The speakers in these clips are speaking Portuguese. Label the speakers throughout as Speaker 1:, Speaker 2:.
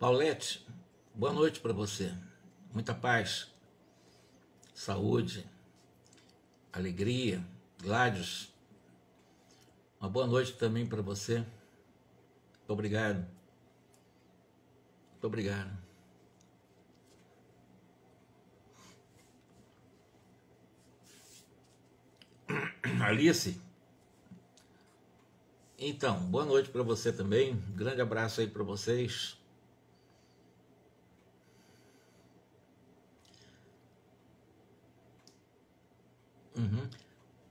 Speaker 1: Paulette, boa noite para você. Muita paz, saúde, alegria. Gladys, uma boa noite também para você. Muito obrigado. Muito obrigado. Alice, então, boa noite para você também. Um grande abraço aí para vocês.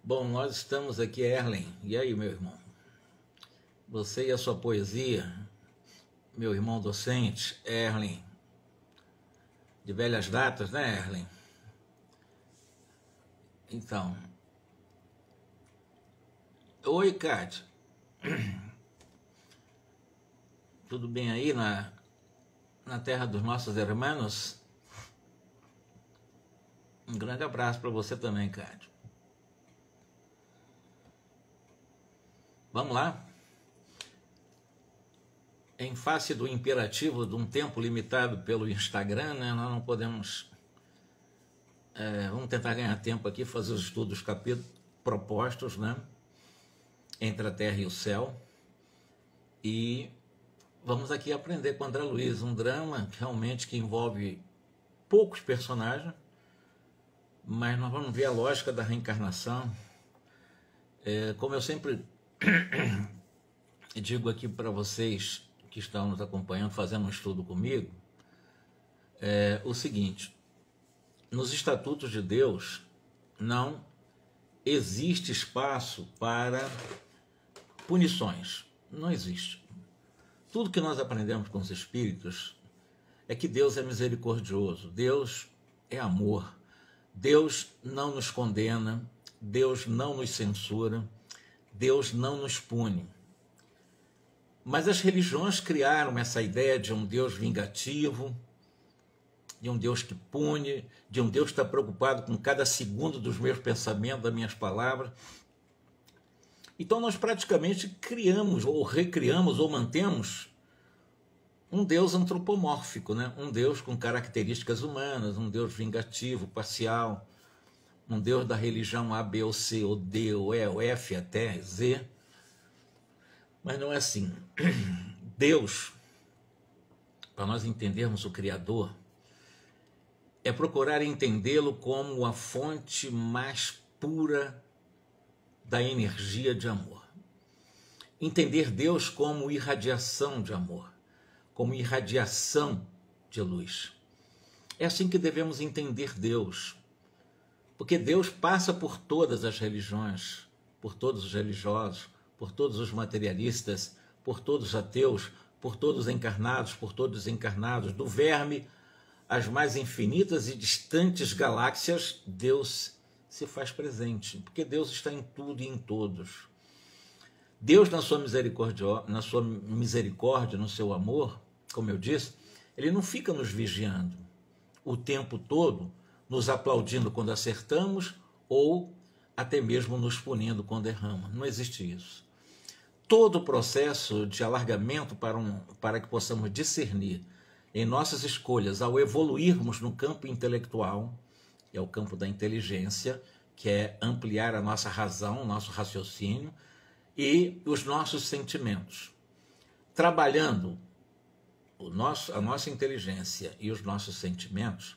Speaker 1: Bom, nós estamos aqui, Erlen. E aí, meu irmão? Você e a sua poesia, meu irmão docente, Erlen. De velhas datas, né, Erlen? Então. Oi, Cátia. Tudo bem aí na terra dos nossos irmãos? Um grande abraço para você também, Cátia. Vamos lá? Em face do imperativo de um tempo limitado pelo Instagram, né, nós não podemos... vamos tentar ganhar tempo aqui, fazer os estudos propostos, né? Entre a terra e o céu. E vamos aqui aprender com André Luiz, um drama realmente que envolve poucos personagens, mas nós vamos ver a lógica da reencarnação. Como eu sempre digo aqui para vocês que estão nos acompanhando, fazendo um estudo comigo, o seguinte: nos estatutos de Deus não existe espaço para punições, não existe. Tudo que nós aprendemos com os espíritos é que Deus é misericordioso, Deus é amor, Deus não nos condena, Deus não nos censura, Deus não nos pune. Mas as religiões criaram essa ideia de um Deus vingativo, de um Deus que pune, de um Deus que está preocupado com cada segundo dos meus pensamentos, das minhas palavras. Então nós praticamente criamos, ou recriamos, ou mantemos um Deus antropomórfico, né? Um Deus com características humanas, um Deus vingativo, parcial, um Deus da religião A, B, ou C, ou D, ou E, ou F até Z. Mas não é assim. Deus, para nós entendermos o Criador, é procurar entendê-lo como a fonte mais pura da energia de amor. Entender Deus como irradiação de amor, como irradiação de luz. É assim que devemos entender Deus, porque Deus passa por todas as religiões, por todos os religiosos, por todos os materialistas, por todos os ateus, por todos os encarnados, por todos os desencarnados, do verme às mais infinitas e distantes galáxias. Deus se faz presente, porque Deus está em tudo e em todos. Deus, na sua misericórdia, no seu amor, como eu disse, ele não fica nos vigiando o tempo todo, nos aplaudindo quando acertamos ou até mesmo nos punindo quando erramos. Não existe isso. Todo o processo de alargamento para que possamos discernir em nossas escolhas, ao evoluirmos no campo intelectual, é o campo da inteligência, que é ampliar a nossa razão, o nosso raciocínio e os nossos sentimentos. Trabalhando a nossa inteligência e os nossos sentimentos,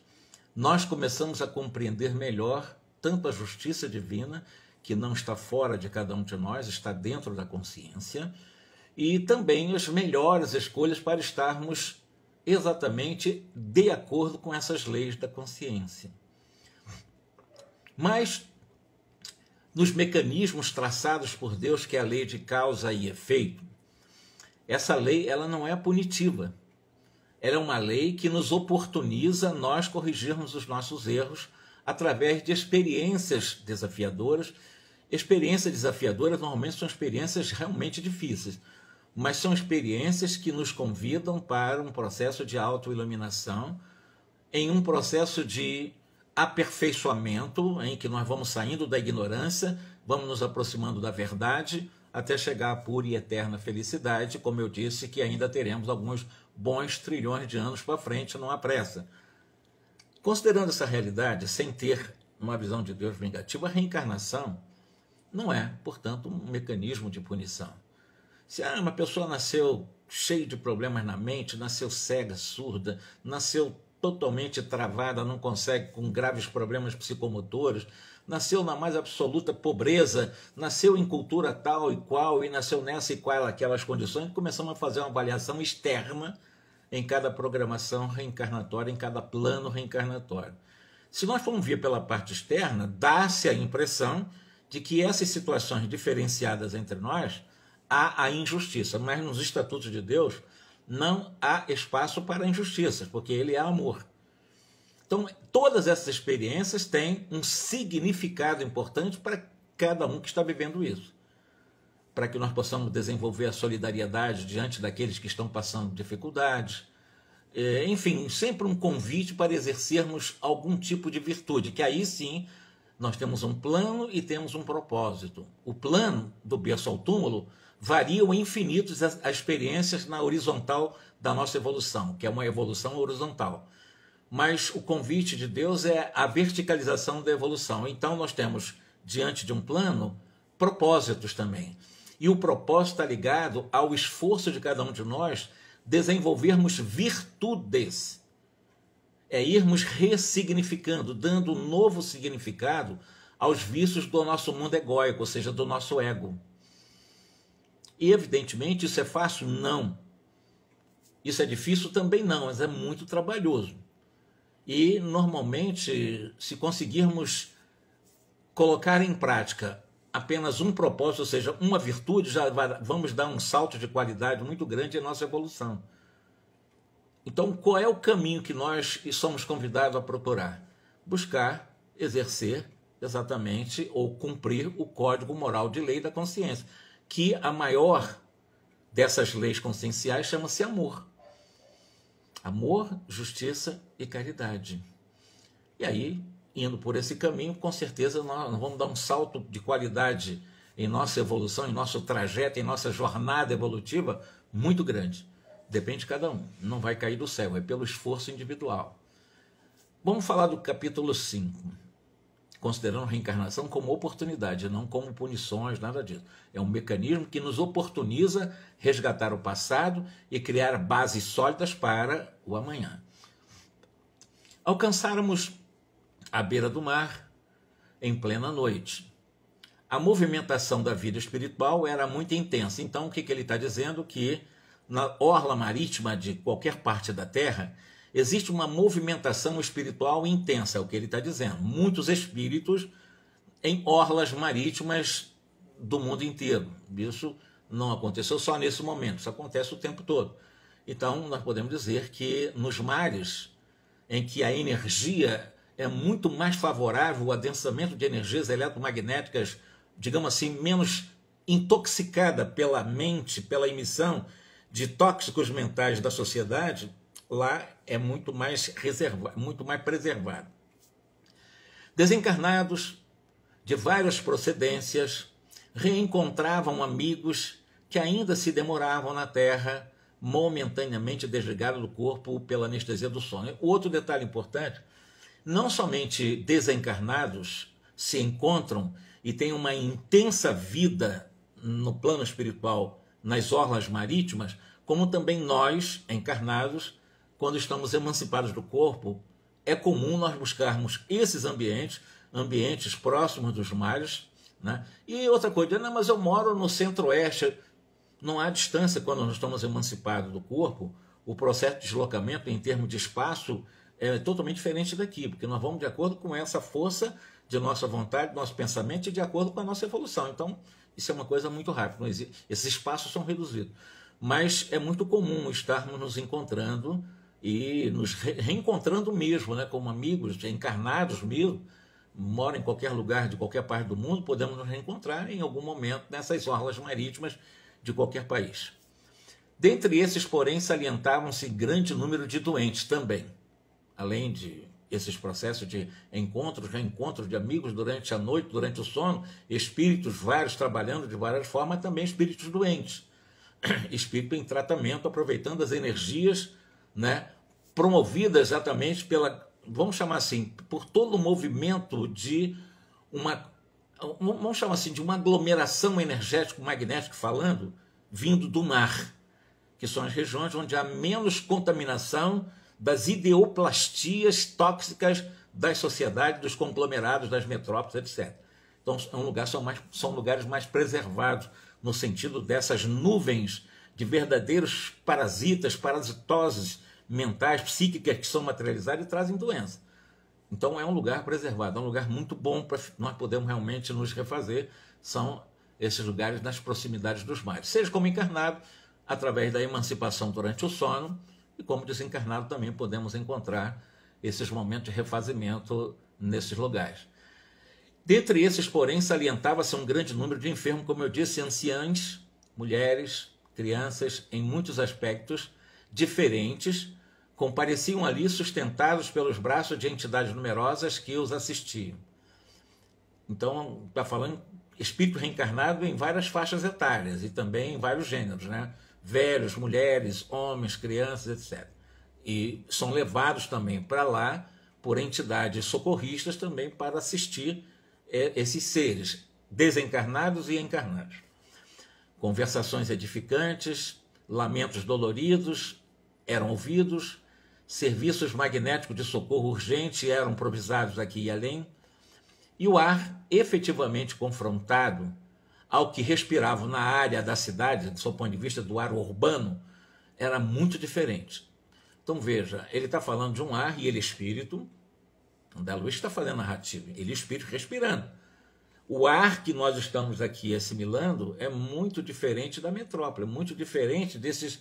Speaker 1: nós começamos a compreender melhor tanto a justiça divina, que não está fora de cada um de nós, está dentro da consciência, e também as melhores escolhas para estarmos exatamente de acordo com essas leis da consciência. Mas nos mecanismos traçados por Deus, que é a lei de causa e efeito, essa lei ela não é punitiva. Ela é uma lei que nos oportuniza nós corrigirmos os nossos erros através de experiências desafiadoras. Experiências desafiadoras normalmente são experiências realmente difíceis, mas são experiências que nos convidam para um processo de autoiluminação, em um processo de aperfeiçoamento, em que nós vamos saindo da ignorância, vamos nos aproximando da verdade, até chegar à pura e eterna felicidade, como eu disse, que ainda teremos alguns bons trilhões de anos para frente, não há pressa. Considerando essa realidade, sem ter uma visão de Deus vingativa, a reencarnação não é, portanto, um mecanismo de punição. Se uma pessoa nasceu cheia de problemas na mente, nasceu cega, surda, nasceu totalmente travada, não consegue, com graves problemas psicomotores, nasceu na mais absoluta pobreza, nasceu em cultura tal e qual, e nasceu nessa e qual aquelas condições, começamos a fazer uma avaliação externa em cada programação reencarnatória, em cada plano reencarnatório. Se nós formos ver pela parte externa, dá-se a impressão de que essas situações diferenciadas entre nós, há a injustiça, mas nos estatutos de Deus não há espaço para injustiças, porque ele é amor. Então, todas essas experiências têm um significado importante para cada um que está vivendo isso, para que nós possamos desenvolver a solidariedade diante daqueles que estão passando dificuldades. Enfim, sempre um convite para exercermos algum tipo de virtude, que aí sim nós temos um plano e temos um propósito. O plano do berço ao túmulo variam infinitos as experiências na horizontal da nossa evolução, que é uma evolução horizontal. Mas o convite de Deus é a verticalização da evolução. Então nós temos, diante de um plano, propósitos também. E o propósito está ligado ao esforço de cada um de nós desenvolvermos virtudes. É irmos ressignificando, dando um novo significado aos vícios do nosso mundo egóico, ou seja, do nosso ego. E, evidentemente, isso é fácil? Não. Isso é difícil? Também não, mas é muito trabalhoso. E, normalmente, se conseguirmos colocar em prática apenas um propósito, ou seja, uma virtude, já vamos dar um salto de qualidade muito grande em nossa evolução. Então, qual é o caminho que nós somos convidados a procurar? Buscar, exercer exatamente, ou cumprir o código moral de lei da consciência, que a maior dessas leis conscienciais chama-se amor. Amor, justiça e caridade. E aí, indo por esse caminho, com certeza nós vamos dar um salto de qualidade em nossa evolução, em nosso trajeto, em nossa jornada evolutiva muito grande. Depende de cada um, não vai cair do céu, é pelo esforço individual. Vamos falar do capítulo 5, considerando a reencarnação como oportunidade, não como punições, nada disso. É um mecanismo que nos oportuniza resgatar o passado e criar bases sólidas para o amanhã. Alcançáramos à beira do mar, em plena noite. A movimentação da vida espiritual era muito intensa. Então, o que ele está dizendo? Que na orla marítima de qualquer parte da Terra, existe uma movimentação espiritual intensa, é o que ele está dizendo. Muitos espíritos em orlas marítimas do mundo inteiro. Isso não aconteceu só nesse momento, isso acontece o tempo todo. Então, nós podemos dizer que nos mares em que a energia é muito mais favorável, o adensamento de energias eletromagnéticas, digamos assim, menos intoxicada pela mente, pela emissão de tóxicos mentais da sociedade, lá é muito mais reservado, muito mais preservado. Desencarnados de várias procedências reencontravam amigos que ainda se demoravam na Terra, momentaneamente desligados do corpo pela anestesia do sono. Outro detalhe importante, não somente desencarnados se encontram e têm uma intensa vida no plano espiritual nas orlas marítimas, como também nós, encarnados, quando estamos emancipados do corpo, é comum nós buscarmos esses ambientes próximos dos mares, né? E outra coisa, não, mas eu moro no centro-oeste, não há distância quando nós estamos emancipados do corpo, o processo de deslocamento em termos de espaço é totalmente diferente daqui, porque nós vamos de acordo com essa força de nossa vontade, nosso pensamento e de acordo com a nossa evolução. Então, isso é uma coisa muito rápida, esses espaços são reduzidos. Mas é muito comum estarmos nos encontrando e nos reencontrando mesmo, né, como amigos, encarnados mesmo, moram em qualquer lugar de qualquer parte do mundo, podemos nos reencontrar em algum momento nessas orlas marítimas de qualquer país. Dentre esses, porém, salientavam-se grande número de doentes também, além de esses processos de encontros, reencontros de amigos durante a noite, durante o sono, espíritos vários trabalhando de várias formas, também espíritos doentes, espírito em tratamento, aproveitando as energias, né, promovidas exatamente pela, vamos chamar assim, por todo o movimento de vamos chamar assim, de uma aglomeração energético-magnética falando, vindo do mar, que são as regiões onde há menos contaminação das ideoplastias tóxicas das sociedades, dos conglomerados, das metrópoles, etc. Então, são lugares mais preservados, no sentido dessas nuvens de verdadeiros parasitas, parasitoses mentais, psíquicas, que são materializadas e trazem doença. Então, é um lugar preservado, é um lugar muito bom para nós podermos realmente nos refazer. São esses lugares nas proximidades dos mares, seja como encarnado, através da emancipação durante o sono, e como desencarnado também podemos encontrar esses momentos de refazimento nesses lugares. Dentre esses, porém, salientava-se um grande número de enfermos, como eu disse, anciãs, mulheres, crianças, em muitos aspectos diferentes, compareciam ali sustentados pelos braços de entidades numerosas que os assistiam. Então, está falando espírito reencarnado em várias faixas etárias e também em vários gêneros, né? Velhos, mulheres, homens, crianças, etc. E são levados também para lá por entidades socorristas também para assistir esses seres desencarnados e encarnados. Conversações edificantes, lamentos doloridos eram ouvidos, serviços magnéticos de socorro urgente eram improvisados aqui e além, e o ar efetivamente confrontado ao que respiravam na área da cidade, do seu ponto de vista do ar urbano, era muito diferente. Então veja, ele está falando de um ar e ele espírito, André Luiz está fazendo narrativa, ele espírito respirando. O ar que nós estamos aqui assimilando é muito diferente da metrópole, muito diferente desses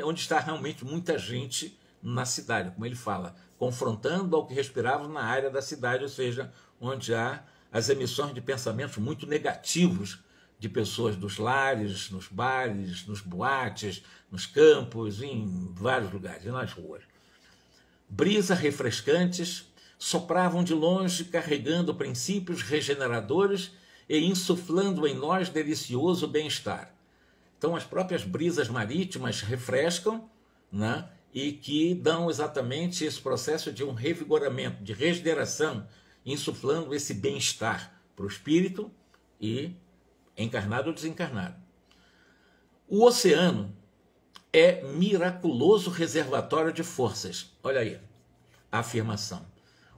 Speaker 1: onde está realmente muita gente na cidade, como ele fala, confrontando ao que respiravam na área da cidade, ou seja, onde há as emissões de pensamentos muito negativos de pessoas dos lares, nos bares, nos boates, nos campos, em vários lugares, e nas ruas. Brisas refrescantes sopravam de longe, carregando princípios regeneradores e insuflando em nós delicioso bem-estar. Então, as próprias brisas marítimas refrescam, né, e que dão exatamente esse processo de um revigoramento, de regeneração, insuflando esse bem-estar para o espírito e encarnado ou desencarnado. O oceano é miraculoso reservatório de forças. Olha aí a afirmação.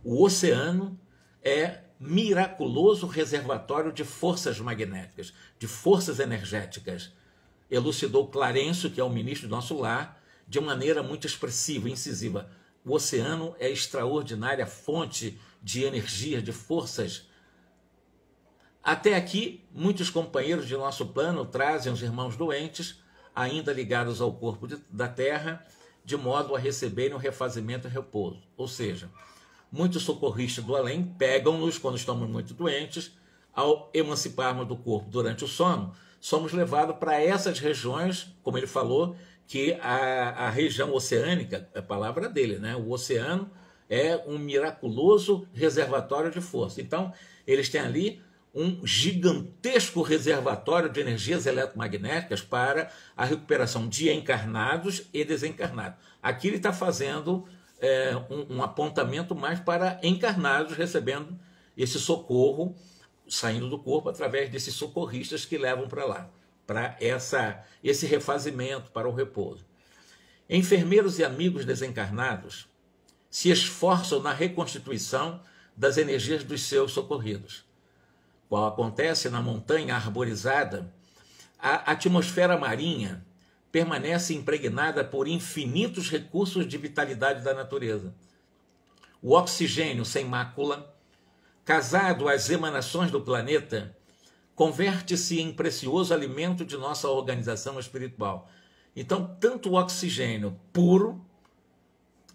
Speaker 1: O oceano é miraculoso reservatório de forças magnéticas, de forças energéticas. Elucidou Clarencio, que é o ministro do nosso lar, de maneira muito expressiva, incisiva. O oceano é extraordinária fonte de energia, de forças. Até aqui, muitos companheiros de nosso plano trazem os irmãos doentes, ainda ligados ao corpo da terra, de modo a receberem o refazimento e repouso. Ou seja, muitos socorristas do além pegam-nos quando estamos muito doentes. Ao emanciparmos do corpo durante o sono, somos levados para essas regiões, como ele falou, que a região oceânica, é a palavra dele, né? O oceano é um miraculoso reservatório de força. Então, eles têm ali um gigantesco reservatório de energias eletromagnéticas para a recuperação de encarnados e desencarnados. Aqui ele está fazendo um apontamento mais para encarnados recebendo esse socorro, saindo do corpo através desses socorristas que levam para lá, para esse refazimento, para o repouso. Enfermeiros e amigos desencarnados se esforçam na reconstituição das energias dos seus socorridos. Qual acontece na montanha arborizada, a atmosfera marinha permanece impregnada por infinitos recursos de vitalidade da natureza. O oxigênio sem mácula, casado às emanações do planeta, converte-se em precioso alimento de nossa organização espiritual. Então, tanto o oxigênio puro,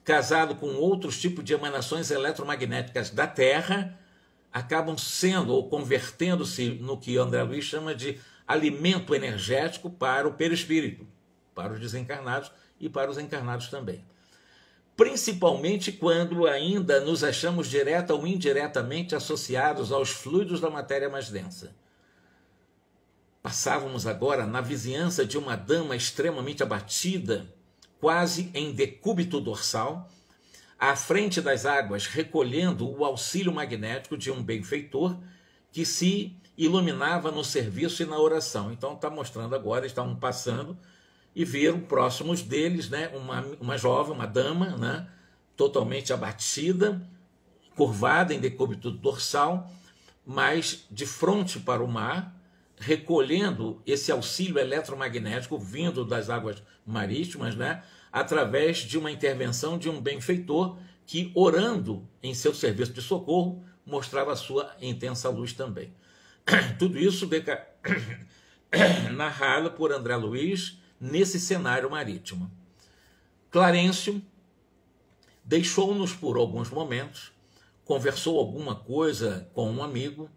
Speaker 1: casado com outros tipos de emanações eletromagnéticas da Terra, acabam sendo ou convertendo-se no que André Luiz chama de alimento energético para o perispírito, para os desencarnados e para os encarnados também. principalmente quando ainda nos achamos direta ou indiretamente associados aos fluidos da matéria mais densa. Passávamos agora na vizinhança de uma dama extremamente abatida, quase em decúbito dorsal, à frente das águas, recolhendo o auxílio magnético de um benfeitor que se iluminava no serviço e na oração. Então está mostrando agora, estavam passando e viram próximos deles, né, uma jovem, uma dama, né, totalmente abatida, curvada em decúbito dorsal, mas de frente para o mar, recolhendo esse auxílio eletromagnético vindo das águas marítimas, né, através de uma intervenção de um benfeitor que, orando em seu serviço de socorro, mostrava a sua intensa luz também. Tudo isso narrado por André Luiz nesse cenário marítimo. Clarencio deixou-nos por alguns momentos, conversou alguma coisa com um amigo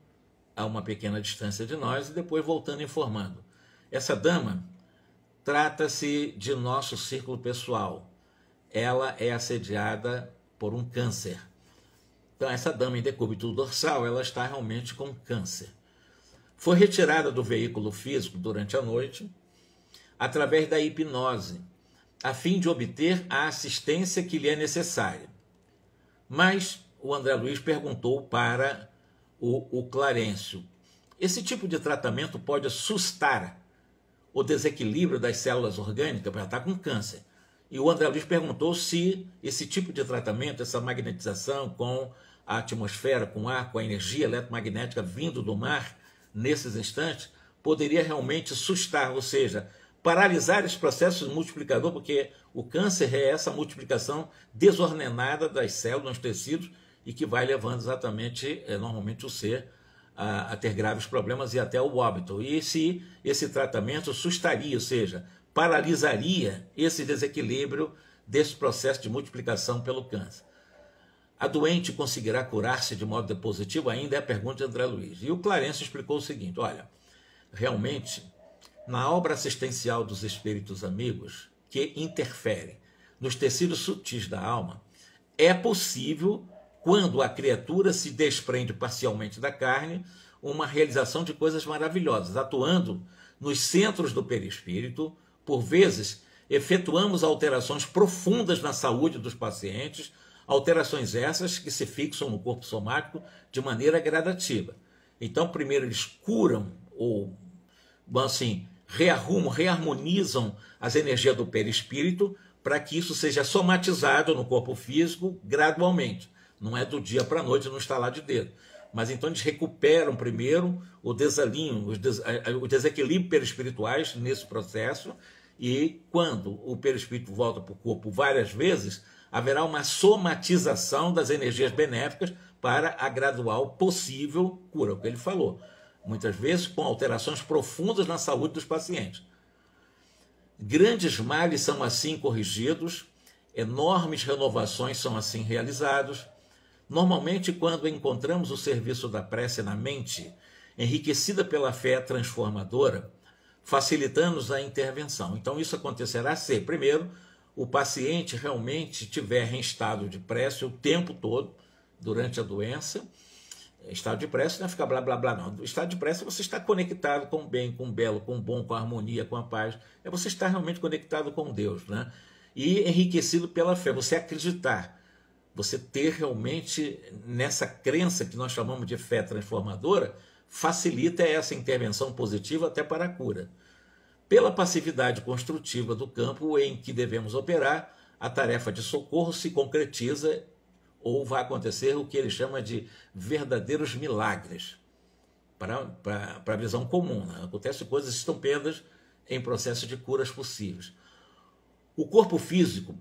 Speaker 1: a uma pequena distância de nós e depois voltando informando. Essa dama trata-se de nosso círculo pessoal. Ela é assediada por um câncer. Então essa dama em decúbito dorsal, ela está realmente com câncer. Foi retirada do veículo físico durante a noite através da hipnose, a fim de obter a assistência que lhe é necessária. Mas o André Luiz perguntou para o Clarencio: esse tipo de tratamento pode assustar o desequilíbrio das células orgânicas, para estar com câncer? E o André Luiz perguntou se esse tipo de tratamento, essa magnetização com a atmosfera, com ar, com a energia eletromagnética vindo do mar, nesses instantes, poderia realmente assustar, ou seja, paralisar esse processo multiplicador, porque o câncer é essa multiplicação desordenada das células, dos tecidos, e que vai levando exatamente, normalmente, o ser a ter graves problemas e até o óbito. E se esse tratamento assustaria, ou seja, paralisaria esse desequilíbrio desse processo de multiplicação pelo câncer. A doente conseguirá curar-se de modo positivo? Ainda é a pergunta de André Luiz. E o Clarencio explicou o seguinte: olha, realmente, na obra assistencial dos espíritos amigos, que interfere nos tecidos sutis da alma, é possível, quando a criatura se desprende parcialmente da carne, uma realização de coisas maravilhosas, atuando nos centros do perispírito. Por vezes, efetuamos alterações profundas na saúde dos pacientes, alterações essas que se fixam no corpo somático de maneira gradativa. Então, primeiro eles curam, ou assim, reharmonizam as energias do perispírito, para que isso seja somatizado no corpo físico gradualmente. Não é do dia para a noite, não está lá de dedo. Mas então eles recuperam primeiro o desalinho, os desequilíbrios perispirituais nesse processo, e quando o perispírito volta para o corpo várias vezes, haverá uma somatização das energias benéficas para a gradual possível cura, o que ele falou. Muitas vezes com alterações profundas na saúde dos pacientes. Grandes males são assim corrigidos, enormes renovações são assim realizados. Normalmente, quando encontramos o serviço da prece na mente, enriquecida pela fé transformadora, facilitando-nos a intervenção. Então, isso acontecerá se, primeiro, o paciente realmente estiver em estado de prece o tempo todo, durante a doença. Estado de prece não é ficar blá blá blá, não. Estado de prece é você estar conectado com o bem, com o belo, com o bom, com a harmonia, com a paz. É você estar realmente conectado com Deus, né? E enriquecido pela fé, você acreditar. Você ter realmente, nessa crença que nós chamamos de fé transformadora, facilita essa intervenção positiva até para a cura. Pela passividade construtiva do campo em que devemos operar, a tarefa de socorro se concretiza ou vai acontecer o que ele chama de verdadeiros milagres, para a visão comum, né? Acontecem coisas estupendas em processo de curas possíveis. O corpo físico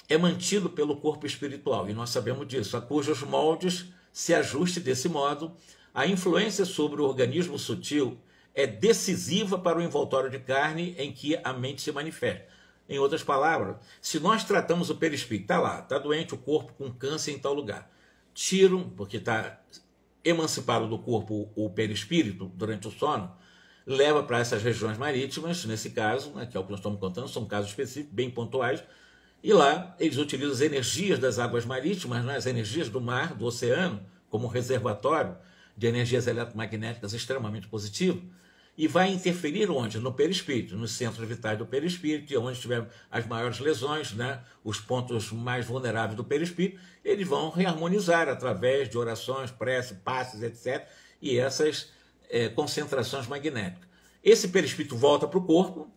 Speaker 1: é mantido pelo corpo espiritual, e nós sabemos disso, a cujos moldes se ajuste desse modo. A influência sobre o organismo sutil é decisiva para o envoltório de carne em que a mente se manifesta. Em outras palavras, se nós tratamos o perispírito, está lá, está doente o corpo com câncer em tal lugar, tiram, porque está emancipado do corpo o perispírito durante o sono, leva para essas regiões marítimas, nesse caso, né, que é o que nós estamos contando, são casos específicos, bem pontuais, E lá eles utilizam as energias das águas marítimas, né, as energias do mar, do oceano, como reservatório de energias eletromagnéticas extremamente positivo, e vai interferir onde? No perispírito, nos centros vitais do perispírito, onde tiver as maiores lesões, né, os pontos mais vulneráveis do perispírito, eles vão reharmonizar através de orações, prece, passes, etc., e essas concentrações magnéticas. Esse perispírito volta para o corpo,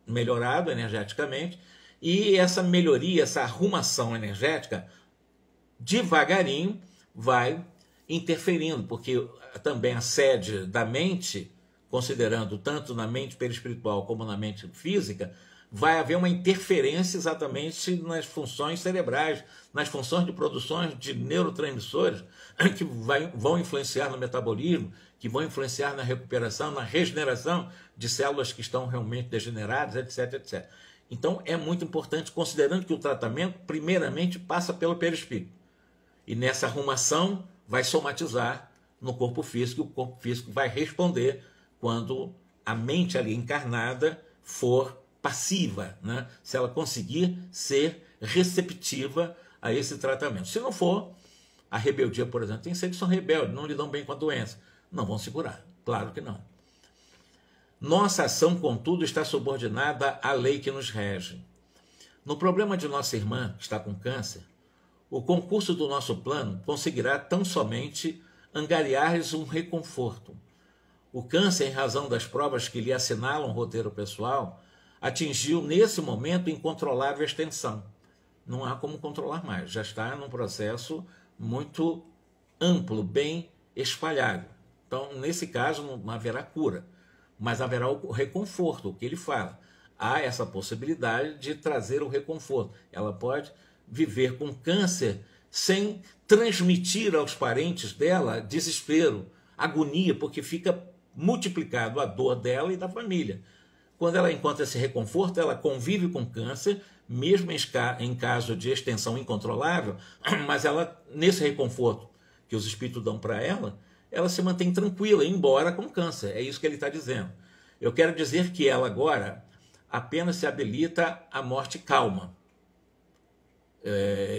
Speaker 1: melhorado energeticamente, e essa melhoria, essa arrumação energética, devagarinho vai interferindo, porque também a sede da mente, considerando tanto na mente perispiritual como na mente física, vai haver uma interferência exatamente nas funções cerebrais, nas funções de produções de neurotransmissores que vão influenciar no metabolismo, que vão influenciar na recuperação, na regeneração de células que estão realmente degeneradas, etc, etc. Então é muito importante, considerando que o tratamento primeiramente passa pelo perispírito. E nessa arrumação vai somatizar no corpo físico, e o corpo físico vai responder quando a mente ali encarnada for passiva, né? Se ela conseguir ser receptiva a esse tratamento. Se não for, a rebeldia, por exemplo, tem seres que são rebeldes, não lidam bem com a doença, não vão se curar, claro que não. Nossa ação, contudo, está subordinada à lei que nos rege. No problema de nossa irmã, que está com câncer, o concurso do nosso plano conseguirá tão somente angariar-lhes um reconforto. O câncer, em razão das provas que lhe assinalam o roteiro pessoal, atingiu nesse momento incontrolável extensão. Não há como controlar mais, já está num processo muito amplo, bem espalhado. Então, nesse caso, não haverá cura, mas haverá o reconforto, o que ele fala. Há essa possibilidade de trazer o reconforto. Ela pode viver com câncer sem transmitir aos parentes dela desespero, agonia, porque fica multiplicado a dor dela e da família. Quando ela encontra esse reconforto, ela convive com câncer, mesmo em caso de extensão incontrolável, mas ela, nesse reconforto que os espíritos dão para ela se mantém tranquila, embora com câncer. É isso que ele está dizendo. Eu quero dizer que ela agora apenas se habilita à morte calma.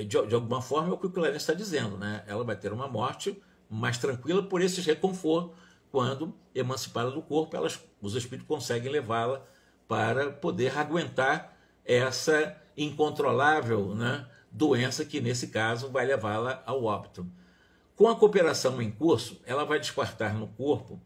Speaker 1: De alguma forma é o que o Clarence está dizendo, né? Ela vai ter uma morte mais tranquila por esse reconforto. Quando emancipada do corpo, os espíritos conseguem levá-la para poder aguentar essa incontrolável, né, doença que, nesse caso, vai levá-la ao óbito. Com a cooperação em curso, ela vai despertar no corpo,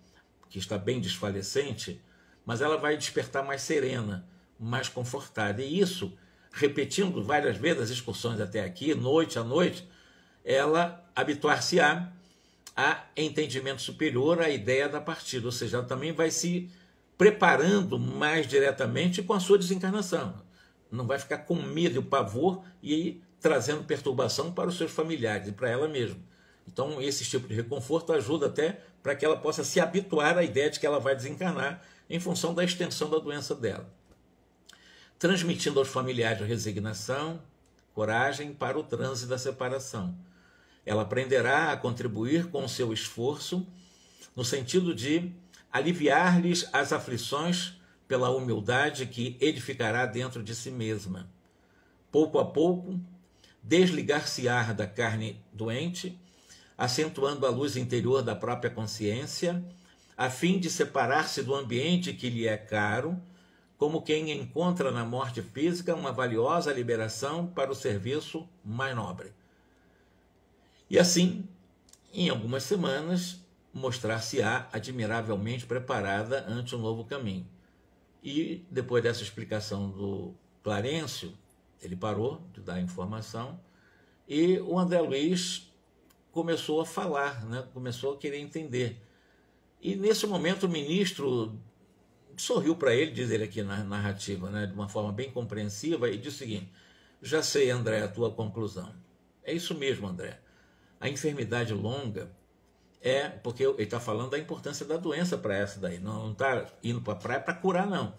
Speaker 1: que está bem desfalecente, mas ela vai despertar mais serena, mais confortada. E isso, repetindo várias vezes as excursões até aqui, noite a noite, ela habituar-se-á a entendimento superior à ideia da partida, ou seja, ela também vai se preparando mais diretamente com a sua desencarnação. Não vai ficar com medo e pavor e trazendo perturbação para os seus familiares e para ela mesma. Então, esse tipo de reconforto ajuda até para que ela possa se habituar à ideia de que ela vai desencarnar em função da extensão da doença dela. Transmitindo aos familiares resignação, coragem para o transe da separação. Ela aprenderá a contribuir com o seu esforço no sentido de aliviar-lhes as aflições pela humildade que edificará dentro de si mesma. Pouco a pouco, desligar-se-á da carne doente, acentuando a luz interior da própria consciência, a fim de separar-se do ambiente que lhe é caro, como quem encontra na morte física uma valiosa liberação para o serviço mais nobre. E assim, em algumas semanas, mostrar-se-á admiravelmente preparada ante um novo caminho. E depois dessa explicação do Clarencio, ele parou de dar informação e o André Luiz começou a falar, né? Começou a querer entender. E nesse momento o ministro sorriu para ele, diz ele aqui na narrativa, né? De uma forma bem compreensiva, e disse o seguinte: já sei, André, a tua conclusão. É isso mesmo, André. A enfermidade longa é porque ele está falando da importância da doença para essa daí. Não está indo para a praia para curar, não.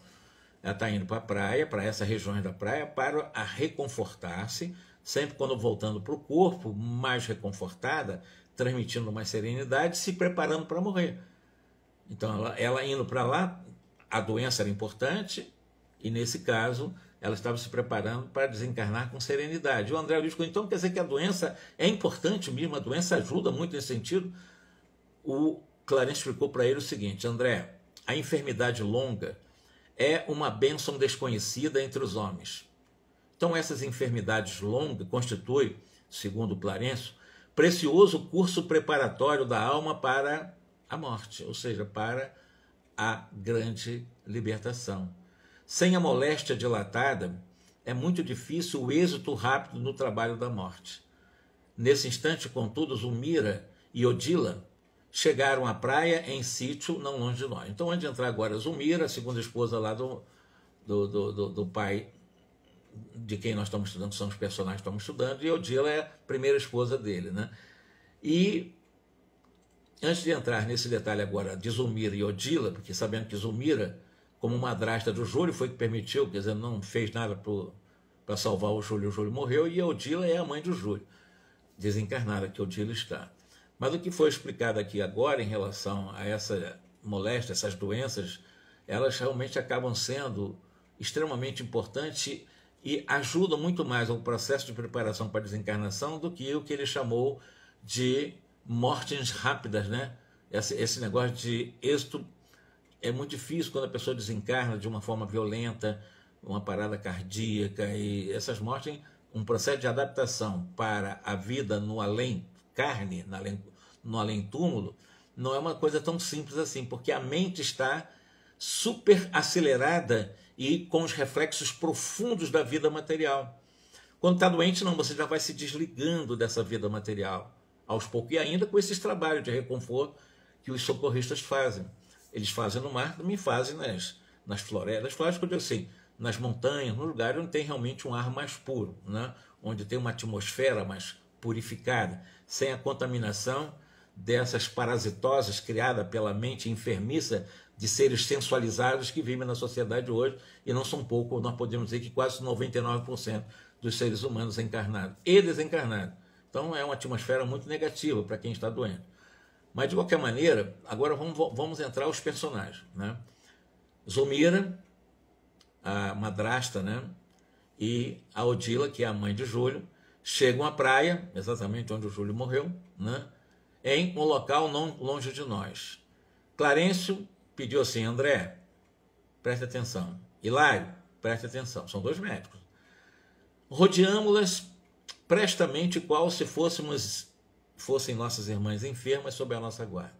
Speaker 1: Ela está indo para a praia, para essas regiões da praia, para a reconfortar-se, sempre quando voltando para o corpo, mais reconfortada, transmitindo mais serenidade, se preparando para morrer. Então, ela indo para lá, a doença era importante, e nesse caso, ela estava se preparando para desencarnar com serenidade. O André Luiz ficou, então quer dizer que a doença é importante mesmo, a doença ajuda muito nesse sentido. O Clarence explicou para ele o seguinte: André, a enfermidade longa é uma bênção desconhecida entre os homens. Então essas enfermidades longas constituem, segundo o Clarence, precioso curso preparatório da alma para a morte, ou seja, para a grande libertação. Sem a moléstia dilatada, é muito difícil o êxito rápido no trabalho da morte. Nesse instante, contudo, Zulmira e Odila chegaram à praia em sítio não longe de nós. Então, antes de entrar agora, Zulmira, a segunda esposa lá do pai de quem nós estamos estudando, são os personagens que estamos estudando, e Odila é a primeira esposa dele, né? E antes de entrar nesse detalhe agora de Zulmira e Odila, porque sabendo que Zulmira, como madrasta do Júlio, foi que permitiu, quer dizer, não fez nada para salvar o Júlio morreu, e a Odila é a mãe do Júlio, desencarnada que Odila está. Mas o que foi explicado aqui agora em relação a essa moléstia, essas doenças, elas realmente acabam sendo extremamente importantes e ajudam muito mais ao processo de preparação para a desencarnação do que o que ele chamou de mortes rápidas, né? Esse negócio de êxito é muito difícil quando a pessoa desencarna de uma forma violenta, uma parada cardíaca, e essas mortes, um processo de adaptação para a vida no além-carne, no além-túmulo, não é uma coisa tão simples assim, porque a mente está super acelerada e com os reflexos profundos da vida material. Quando está doente, não, você já vai se desligando dessa vida material aos poucos, e ainda com esses trabalhos de reconforto que os socorristas fazem. Eles fazem no mar, também fazem nas florestas, que eu digo assim, nas montanhas, no lugar onde tem realmente um ar mais puro, né? Onde tem uma atmosfera mais purificada, sem a contaminação dessas parasitoses criadas pela mente enfermiça de seres sensualizados que vivem na sociedade hoje, e não são poucos, nós podemos dizer que quase 99% dos seres humanos encarnados e desencarnados. Então é uma atmosfera muito negativa para quem está doente. Mas de qualquer maneira, agora vamos entrar os personagens, né? Zulmira, a madrasta, né? E a Odila, que é a mãe de Júlio, chegam à praia, exatamente onde o Júlio morreu, né? Em um local não longe de nós. Clarencio pediu assim: André, preste atenção. Hilário, preste atenção. São dois médicos. Rodeamos-las prestamente, qual se fossem nossas irmãs enfermas sob a nossa guarda.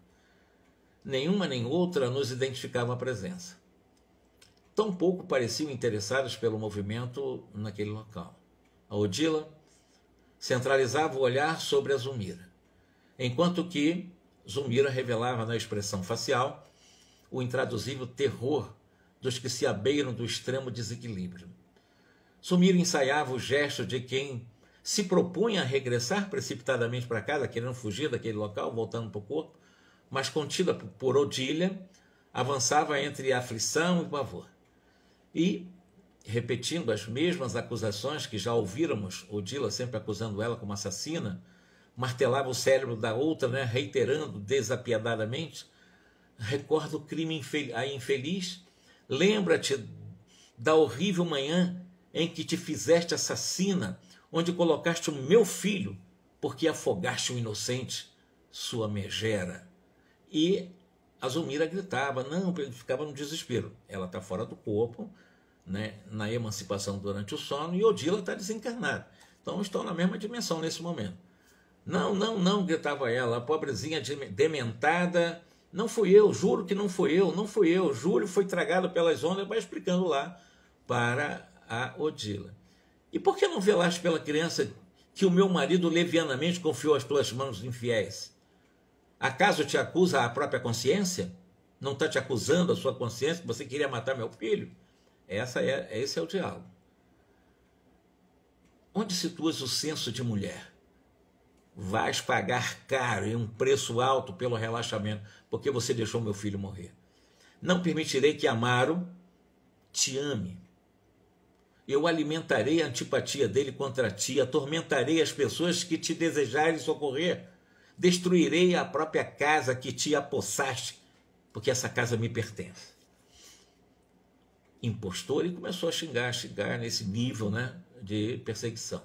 Speaker 1: Nenhuma nem outra nos identificava a presença. Tampouco pareciam interessadas pelo movimento naquele local. A Odila centralizava o olhar sobre a Zulmira, enquanto que Zulmira revelava na expressão facial o intraduzível terror dos que se abeiram do extremo desequilíbrio. Zulmira ensaiava o gesto de quem se propunha a regressar precipitadamente para casa, querendo fugir daquele local, voltando para o corpo, mas contida por Odila, avançava entre aflição e pavor. E, repetindo as mesmas acusações que já ouvíramos, Odila sempre acusando ela como assassina, martelava o cérebro da outra, né, reiterando desapiedadamente: recorda o crime a infeliz, lembra-te da horrível manhã em que te fizeste assassina, onde colocaste o meu filho, porque afogaste o inocente, sua megera. E a Zulmira gritava, não, ficava no desespero. Ela está fora do corpo, né, na emancipação durante o sono, e Odila está desencarnada. Então estão na mesma dimensão nesse momento. Não, não, não, gritava ela, a pobrezinha dementada, não fui eu, juro que não fui eu, não fui eu, Júlio foi tragado pelas ondas, vai explicando lá para a Odila. E por que não velaste pela criança que o meu marido levianamente confiou às tuas mãos infiéis? Acaso te acusa a própria consciência? Não está te acusando a sua consciência que você queria matar meu filho? Esse é o diálogo. Onde situas o senso de mulher? Vais pagar caro e um preço alto pelo relaxamento, porque você deixou meu filho morrer. Não permitirei que Amaro te ame. Eu alimentarei a antipatia dele contra ti, atormentarei as pessoas que te desejarem socorrer, destruirei a própria casa que te apossaste, porque essa casa me pertence. impostor, e começou a xingar nesse nível, né, de perseguição.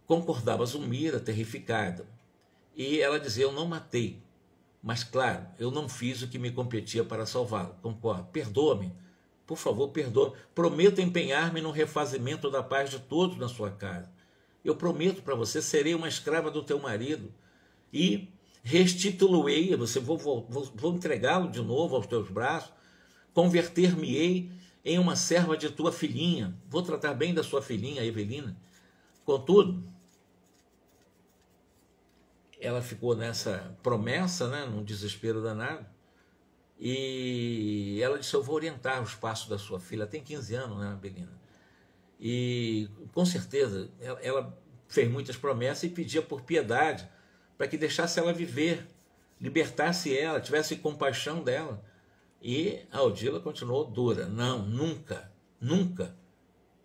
Speaker 1: Concordava Zulmira, terrificada, e ela dizia: eu não matei, mas claro, eu não fiz o que me competia para salvá-lo. Concordo. Perdoa-me, por favor, perdoa. Prometo empenhar-me no refazimento da paz de todos na sua casa. Eu prometo para você, serei uma escrava do teu marido e restituí-lo-ei, vou entregá-lo de novo aos teus braços, converter-me-ei em uma serva de tua filhinha, vou tratar bem da sua filhinha, Evelina. Contudo, ela ficou nessa promessa, né, num desespero danado, e ela disse: eu vou orientar os passos da sua filha, tem 15 anos, né, Evelina? E com certeza ela fez muitas promessas e pedia por piedade, para que deixasse ela viver, libertasse ela, tivesse compaixão dela. E a Odila continuou dura: não, nunca, nunca,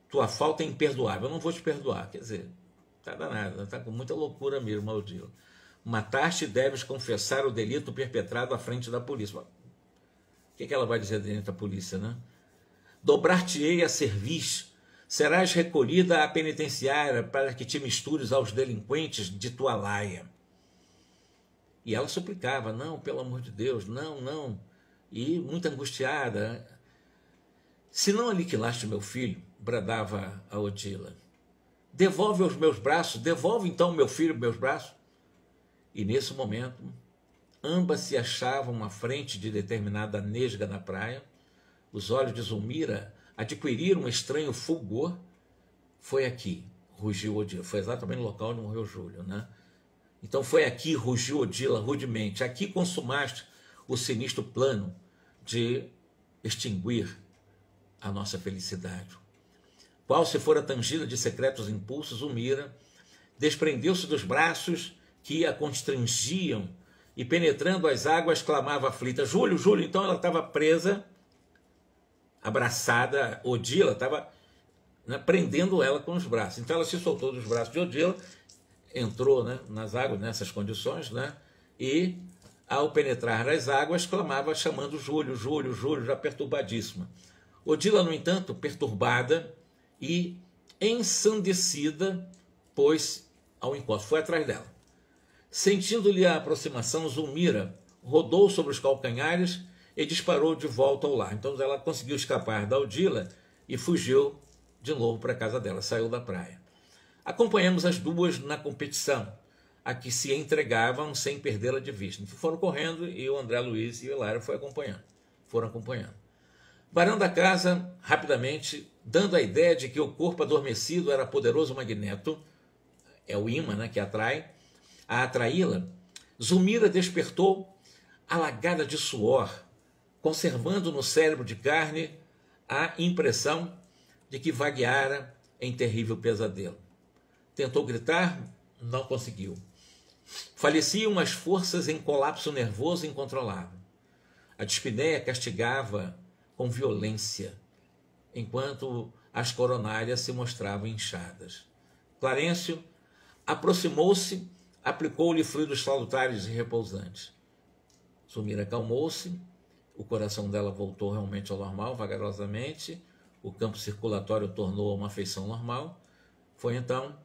Speaker 1: tua falta é imperdoável, eu não vou te perdoar. Quer dizer, está danada, está com muita loucura mesmo, a Odila. Mataste, deves confessar o delito perpetrado à frente da polícia. O que ela vai dizer dentro da polícia, né? Dobrar-te-ei a cerviz, serás recolhida à penitenciária para que te mistures aos delinquentes de tua laia. E ela suplicava: não, pelo amor de Deus, não, não. E muito angustiada: se não aniquilaste meu filho, bradava a Odila, devolve aos meus braços, devolve então meu filho aos meus braços. E nesse momento, ambas se achavam à frente de determinada nesga na praia. Os olhos de Zulmira adquiriram um estranho fulgor. Foi aqui, rugiu Odila. Foi exatamente no local onde morreu Júlio, né? Então foi aqui, rugiu Odila rudemente, aqui consumaste o sinistro plano de extinguir a nossa felicidade. Qual se fora tangida de secretos impulsos, Zulmira desprendeu-se dos braços que a constrangiam e, penetrando as águas, clamava aflita: Júlio, Júlio! Então ela estava presa, abraçada, Odila estava, né, prendendo ela com os braços. Então ela se soltou dos braços de Odila, entrou, né, nas águas nessas condições, né, e ao penetrar nas águas clamava, chamando Júlio, Júlio, Júlio, já perturbadíssima. Odila, no entanto, perturbada e ensandecida, pôs ao encontro, foi atrás dela. Sentindo-lhe a aproximação, Zulmira rodou sobre os calcanhares e disparou de volta ao lar. Então ela conseguiu escapar da Odila e fugiu de novo para a casa dela, saiu da praia. Acompanhamos as duas na competição, a que se entregavam sem perdê-la de vista. Foram correndo e o André Luiz e o Hilário foram acompanhando. Varando a casa, rapidamente, dando a ideia de que o corpo adormecido era poderoso magneto, é o ímã, né, que atrai, a atraí-la, Zulmira despertou alagada de suor, conservando no cérebro de carne a impressão de que vagueara em terrível pesadelo. Tentou gritar, não conseguiu. Faleciam as forças em colapso nervoso incontrolável. A dispneia castigava com violência, enquanto as coronárias se mostravam inchadas. Clarencio aproximou-se, aplicou-lhe fluidos salutares e repousantes. Zulmira acalmou-se, o coração dela voltou realmente ao normal, vagarosamente, o campo circulatório tornou a uma feição normal. Foi então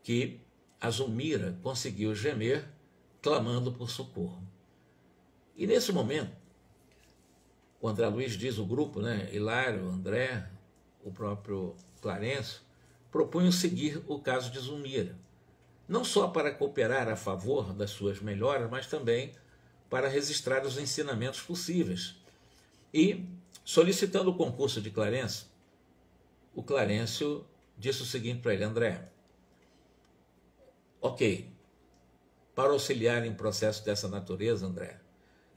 Speaker 1: que a Zulmira conseguiu gemer, clamando por socorro. E nesse momento, o André Luiz diz, o grupo, né, Hilário, André, o próprio Clarencio, propunham seguir o caso de Zulmira, não só para cooperar a favor das suas melhoras, mas também para registrar os ensinamentos possíveis. E, solicitando o concurso de Clarencio, o Clarencio disse o seguinte para ele: André, ok, para auxiliar em processos dessa natureza, André,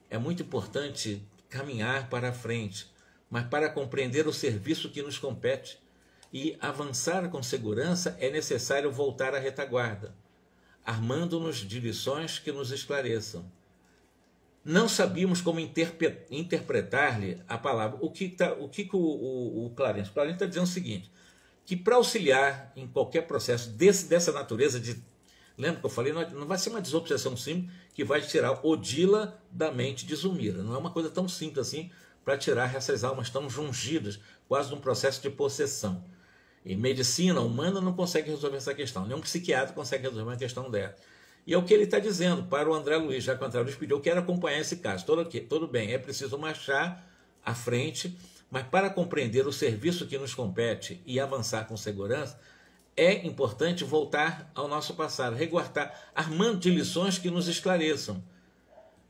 Speaker 1: é muito importante caminhar para a frente, mas para compreender o serviço que nos compete e avançar com segurança é necessário voltar à retaguarda, armando-nos de lições que nos esclareçam. Não sabíamos como interpretar-lhe a palavra. O que o Clarencio está dizendo o seguinte, que para auxiliar em qualquer processo dessa natureza, lembra que eu falei, não vai ser uma desobsessão simples que vai tirar Odila da mente de Zulmira. Não é uma coisa tão simples assim, para tirar essas almas tão jungidas, quase num processo de possessão. E medicina humana não consegue resolver essa questão, nenhum psiquiatra consegue resolver uma questão dessa. E é o que ele está dizendo para o André Luiz, já que o André Luiz pediu, eu quero acompanhar esse caso. Tudo bem, é preciso marchar à frente, mas para compreender o serviço que nos compete e avançar com segurança, é importante voltar ao nosso passado, reguardar, armando de lições que nos esclareçam.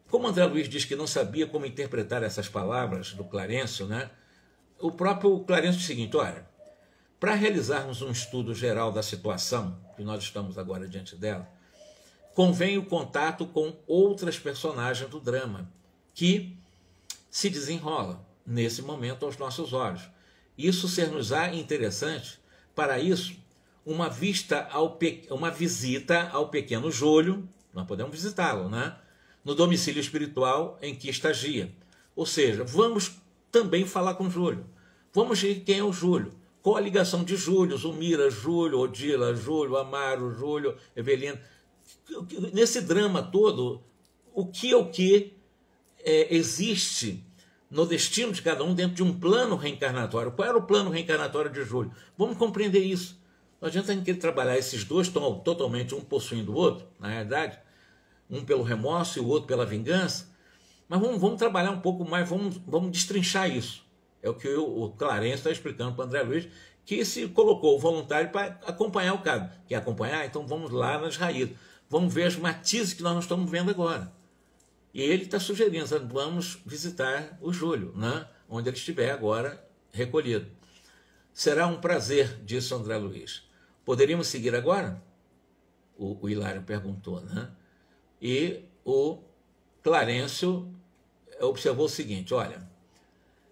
Speaker 1: Como André Luiz diz que não sabia como interpretar essas palavras do Clarencio, né? O próprio Clarencio diz o seguinte, olha, para realizarmos um estudo geral da situação, que nós estamos agora diante dela, convém o contato com outras personagens do drama, que se desenrola nesse momento aos nossos olhos. Isso ser-nos-á interessante, para isso, uma visita ao pequeno Júlio, nós podemos visitá-lo, né? No domicílio espiritual em que estagia. Ou seja, vamos também falar com Júlio. Vamos ver quem é o Júlio. Qual a ligação de Júlio? Zumira, Júlio, Odila, Júlio, Amaro, Júlio, Evelina. Nesse drama todo, o que existe no destino de cada um dentro de um plano reencarnatório? Qual era o plano reencarnatório de Júlio? Vamos compreender isso. Não adianta a gente querer trabalhar esses dois totalmente, um possuindo o outro, na realidade, um pelo remorso e o outro pela vingança, mas vamos trabalhar um pouco mais, vamos destrinchar isso. É o que o Clarencio está explicando para o André Luiz, que se colocou voluntário para acompanhar o caso. Quer acompanhar? Então vamos lá nas raízes. Vamos ver as matizes que nós não estamos vendo agora. E ele está sugerindo, vamos visitar o Júlio, né? Onde ele estiver agora recolhido. Será um prazer, disse o André Luiz. Poderíamos seguir agora? O Hilário perguntou, né? E o Clarencio observou o seguinte, olha,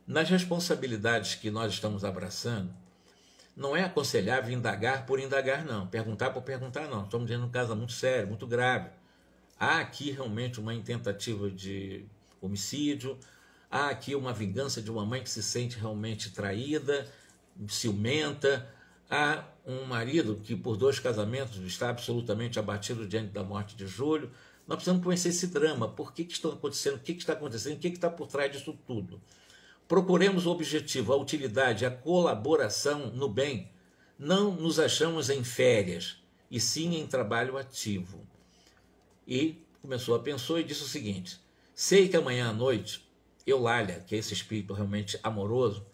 Speaker 1: nas responsabilidades que nós estamos abraçando, não é aconselhável indagar por indagar, não. Perguntar por perguntar, não. Estamos dizendo um caso muito sério, muito grave. Há aqui realmente uma tentativa de homicídio, há aqui uma vingança de uma mãe que se sente realmente traída, ciumenta, há um marido que por 2 casamentos está absolutamente abatido diante da morte de Júlio. Nós precisamos conhecer esse drama, por que está acontecendo, o que está acontecendo, o que está por trás disso tudo. Procuremos o objetivo, a utilidade, a colaboração no bem. Não nos achamos em férias, e sim em trabalho ativo. E começou a pensar e disse o seguinte, sei que amanhã à noite, Eulália, que é esse espírito realmente amoroso,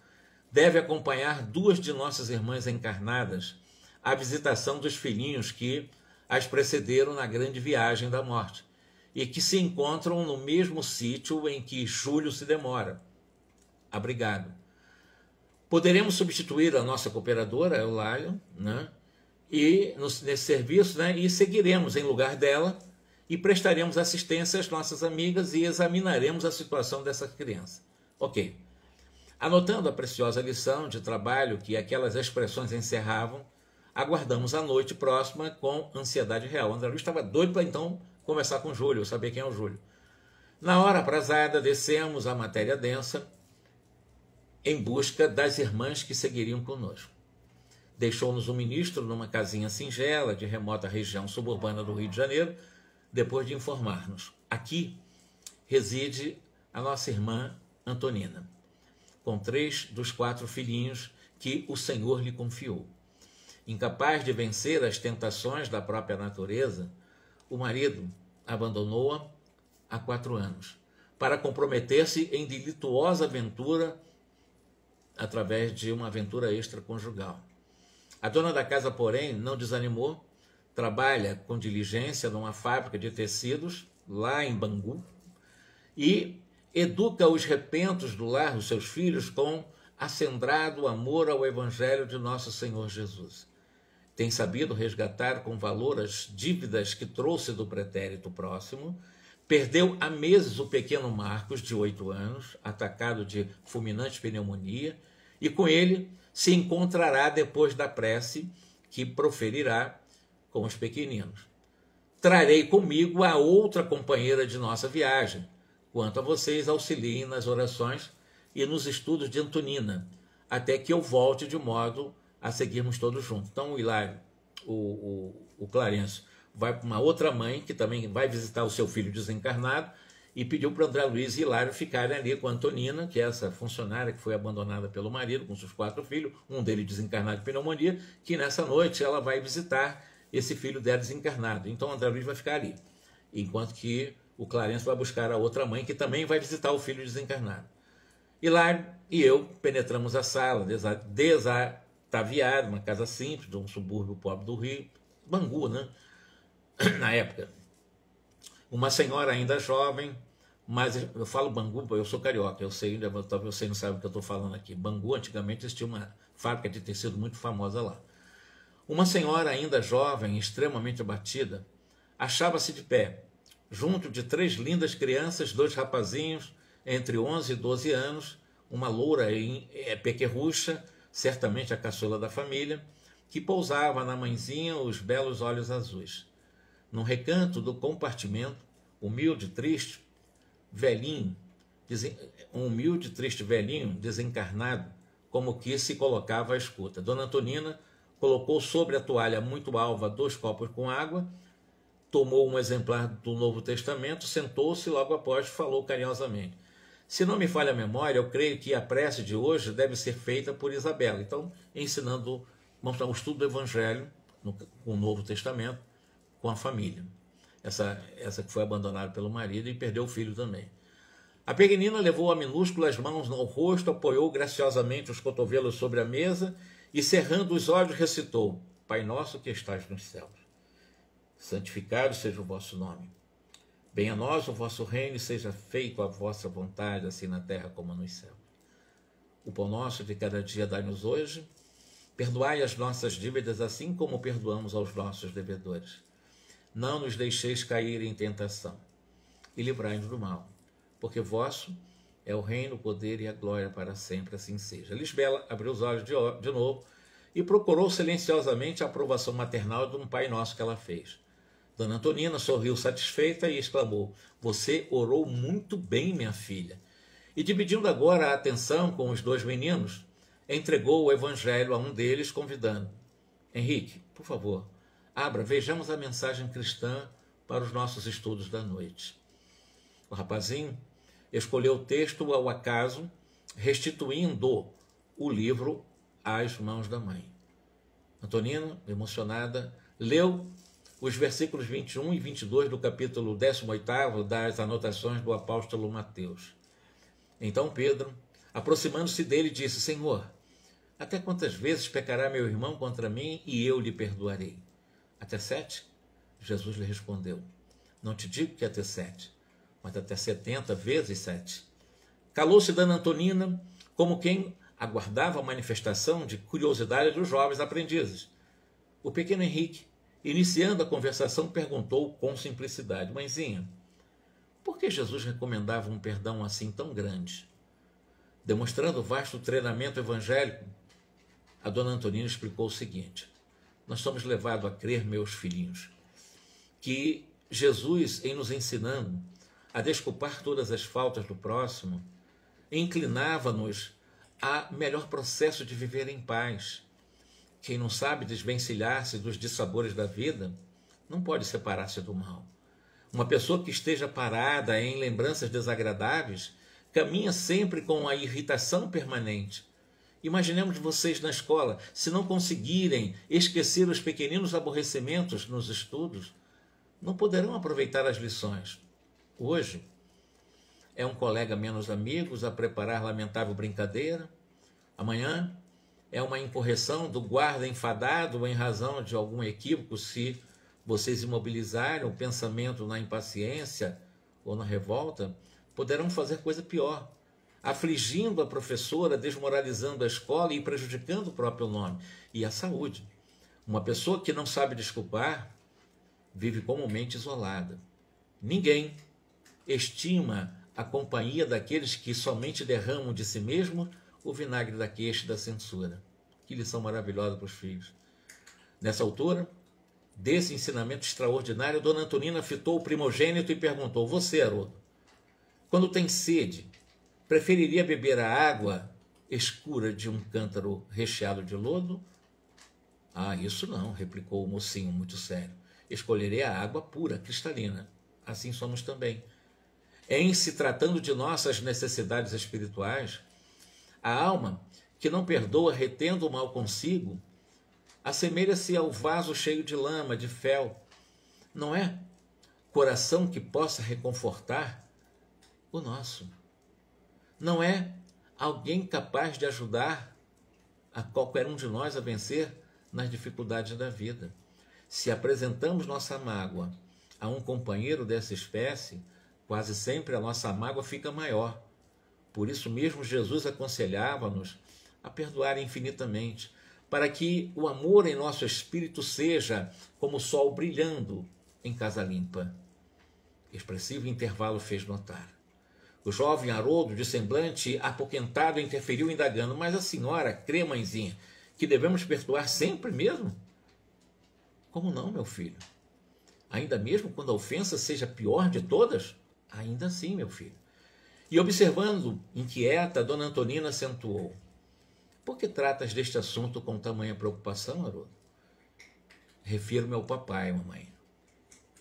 Speaker 1: deve acompanhar 2 de nossas irmãs encarnadas à visitação dos filhinhos que as precederam na grande viagem da morte e que se encontram no mesmo sítio em que Júlio se demora, abrigado. Poderemos substituir a nossa cooperadora, Eulália, né? E nesse serviço, né? E seguiremos em lugar dela e prestaremos assistência às nossas amigas e examinaremos a situação dessa criança. Ok. Anotando a preciosa lição de trabalho que aquelas expressões encerravam, aguardamos a noite próxima com ansiedade real. André Luiz estava doido para então conversar com o Júlio, saber quem é o Júlio. Na hora aprazada, descemos a matéria densa em busca das irmãs que seguiriam conosco. Deixou-nos o ministro numa casinha singela de remota região suburbana do Rio de Janeiro, depois de informar-nos. Aqui reside a nossa irmã Antonina, com 3 dos 4 filhinhos que o Senhor lhe confiou. Incapaz de vencer as tentações da própria natureza, o marido abandonou-a há 4 anos, para comprometer-se em delituosa aventura através de uma aventura extraconjugal. A dona da casa, porém, não desanimou, trabalha com diligência numa fábrica de tecidos, lá em Bangu, e educa os repentos do lar, os seus filhos, com acendrado amor ao Evangelho de nosso Senhor Jesus. Tem sabido resgatar com valor as dívidas que trouxe do pretérito próximo, perdeu há meses o pequeno Marcos, de 8 anos, atacado de fulminante pneumonia, e com ele se encontrará depois da prece que proferirá com os pequeninos. Trarei comigo a outra companheira de nossa viagem. Quanto a vocês, auxiliem nas orações e nos estudos de Antonina, até que eu volte de modo a seguirmos todos juntos. Então o Hilário, o Clarencio, vai para uma outra mãe, que também vai visitar o seu filho desencarnado, e pediu para André Luiz e Hilário ficarem ali com a Antonina, que é essa funcionária que foi abandonada pelo marido, com seus 4 filhos, um deles desencarnado de pneumonia, que nessa noite ela vai visitar esse filho dela desencarnado. Então André Luiz vai ficar ali, enquanto que o Clarence vai buscar a outra mãe, que também vai visitar o filho desencarnado. Hilário e eu penetramos a sala, desataviado, uma casa simples, de um subúrbio pobre do Rio, Bangu, né? Na época. Uma senhora ainda jovem, mas eu falo Bangu, eu sou carioca, eu sei, talvez você não sabe o que eu estou falando aqui. Bangu, antigamente, existia uma fábrica de tecido muito famosa lá. Uma senhora ainda jovem, extremamente abatida, achava-se de pé, junto de 3 lindas crianças, 2 rapazinhos, entre 11 e 12 anos, uma loura pequerrucha, certamente a caçula da família, que pousava na mãezinha os belos olhos azuis. Num recanto do compartimento, humilde, triste velhinho, desencarnado, como que se colocava à escuta. Dona Antonina colocou sobre a toalha muito alva 2 copos com água, tomou um exemplar do Novo Testamento, sentou-se e logo após falou carinhosamente. Se não me falha a memória, eu creio que a prece de hoje deve ser feita por Isabela. Então, ensinando, mostrar o estudo do Evangelho com o Novo Testamento, com a família. Essa que foi abandonada pelo marido e perdeu o filho também. A pequenina levou a minúsculas mãos no rosto, apoiou graciosamente os cotovelos sobre a mesa e, cerrando os olhos, recitou: Pai nosso que estás nos céus, santificado seja o vosso nome. Venha a nós o vosso reino e seja feito a vossa vontade, assim na terra como nos céus. O pão nosso de cada dia dai-nos hoje. Perdoai as nossas dívidas, assim como perdoamos aos nossos devedores. Não nos deixeis cair em tentação, e livrai-nos do mal, porque vosso é o reino, o poder e a glória para sempre, assim seja. Lisbela abriu os olhos de novo e procurou silenciosamente a aprovação maternal de um Pai Nosso que ela fez. Dona Antonina sorriu satisfeita e exclamou: Você orou muito bem, minha filha. E, dividindo agora a atenção com os 2 meninos, entregou o evangelho a um deles, convidando: Henrique, por favor, abra, vejamos a mensagem cristã para os nossos estudos da noite. O rapazinho escolheu o texto ao acaso, restituindo o livro às mãos da mãe. Antonina, emocionada, leu os versículos 21 e 22 do capítulo 18 das anotações do apóstolo Mateus. Então Pedro, aproximando-se dele, disse: Senhor, até quantas vezes pecará meu irmão contra mim e eu lhe perdoarei? Até 7? Jesus lhe respondeu: Não te digo que até 7, mas até 70 vezes 7. Calou-se Dona Antonina, como quem aguardava a manifestação de curiosidade dos jovens aprendizes. O pequeno Henrique, iniciando a conversação, perguntou com simplicidade: Mãezinha, por que Jesus recomendava um perdão assim tão grande? Demonstrando vasto treinamento evangélico, a Dona Antonina explicou o seguinte: nós somos levados a crer, meus filhinhos, que Jesus, em nos ensinando a desculpar todas as faltas do próximo, inclinava-nos a melhor processo de viver em paz. Quem não sabe desvencilhar-se dos dissabores da vida, não pode separar-se do mal. Uma pessoa que esteja parada em lembranças desagradáveis, caminha sempre com a irritação permanente. Imaginemos vocês na escola, se não conseguirem esquecer os pequeninos aborrecimentos nos estudos, não poderão aproveitar as lições. Hoje, é um colega menos amigos a preparar lamentável brincadeira. Amanhã, é uma incorreção do guarda enfadado em razão de algum equívoco, se vocês imobilizarem o pensamento na impaciência ou na revolta, poderão fazer coisa pior, afligindo a professora, desmoralizando a escola e prejudicando o próprio nome e a saúde. Uma pessoa que não sabe desculpar vive comumente isolada. Ninguém estima a companhia daqueles que somente derramam de si mesmo o vinagre da queixa e da censura. Que lição maravilhosa para os filhos. Nessa altura, desse ensinamento extraordinário, Dona Antonina fitou o primogênito e perguntou: Você, Haroldo, quando tem sede, preferiria beber a água escura de um cântaro recheado de lodo? Ah, isso não, replicou o mocinho muito sério. Escolherei a água pura, cristalina. Assim somos também. em se tratando de nossas necessidades espirituais, a alma que não perdoa retendo o mal consigo, assemelha-se ao vaso cheio de lama, de fel. Não é coração que possa reconfortar o nosso. Não é alguém capaz de ajudar a qualquer um de nós a vencer nas dificuldades da vida. Se apresentamos nossa mágoa a um companheiro dessa espécie, quase sempre a nossa mágoa fica maior. Por isso mesmo Jesus aconselhava-nos a perdoar infinitamente, para que o amor em nosso espírito seja como o sol brilhando em casa limpa. Expressivo intervalo fez notar. O jovem Haroldo, de semblante apoquentado, interferiu indagando: mas a senhora crê, mãezinha, que devemos perdoar sempre mesmo? Como não, meu filho? Ainda mesmo quando a ofensa seja a pior de todas? Ainda assim, meu filho. E observando, inquieta, dona Antonina acentuou: por que tratas deste assunto com tamanha preocupação, Haroldo? Refiro-me ao papai, mamãe,